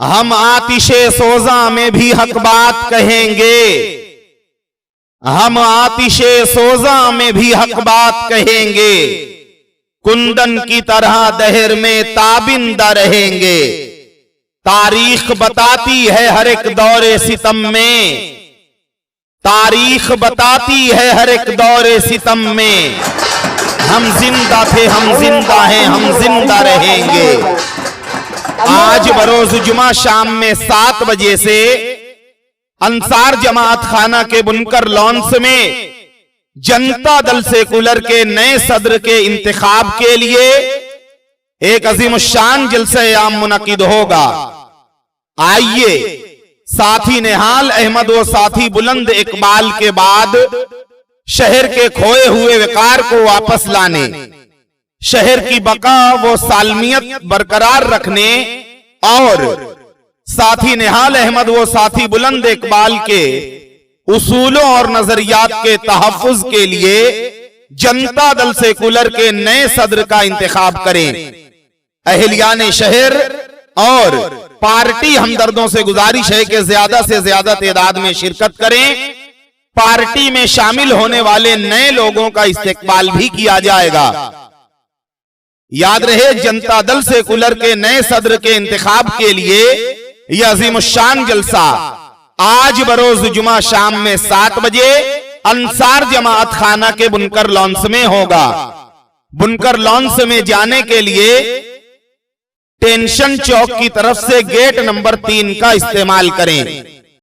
हम आतिशे सोजा में भी हक बात कहेंगे, हम आतिशे सोजा में भी हक बात कहेंगे, कुंदन की तरह दहर में ताबिंदा रहेंगे। तारीख बताती है हर एक दौरे सितम में, तारीख बताती है हर एक दौरे सितम में, हम जिंदा थे हम जिंदा हैं हम जिंदा रहेंगे। आज बरोज जुमा शाम में 7 बजे से अंसार जमात खाना के बुनकर लॉन्स में जनता दल सेकुलर के नए सदर के इंतखाब के लिए एक अजीमुशान जलसा-ए-आम मुनक्किद होगा। आइए साथी निहाल अहमद व साथी बुलंद इकबाल के बाद शहर के खोए हुए वकार को वापस लाने, शहर की बका व सालमियत बरकरार रखने और साथी निहाल अहमद व साथी बुलंद इकबाल के उसूलों और नजरियात के तहफ्फुज के लिए जनता दल सेकुलर के नए सदर का इंतखाब करें। अहलियाने शहर और पार्टी हमदर्दों से गुजारिश है कि ज्यादा से ज्यादा तादाद में शिरकत करें। पार्टी में शामिल होने वाले नए लोगों का इस्तेकबाल भी किया जाएगा। याद रहे, जनता दल सेकुलर के नए सदर के इंतखाब के लिए यह अजीमुशान जलसा आज बरोज जुमा शाम में 7 बजे अंसार जमात खाना के बुनकर लॉन्स में होगा। बुनकर लॉन्स में जाने के लिए टेंशन चौक की तरफ से गेट नंबर 3 का इस्तेमाल करें।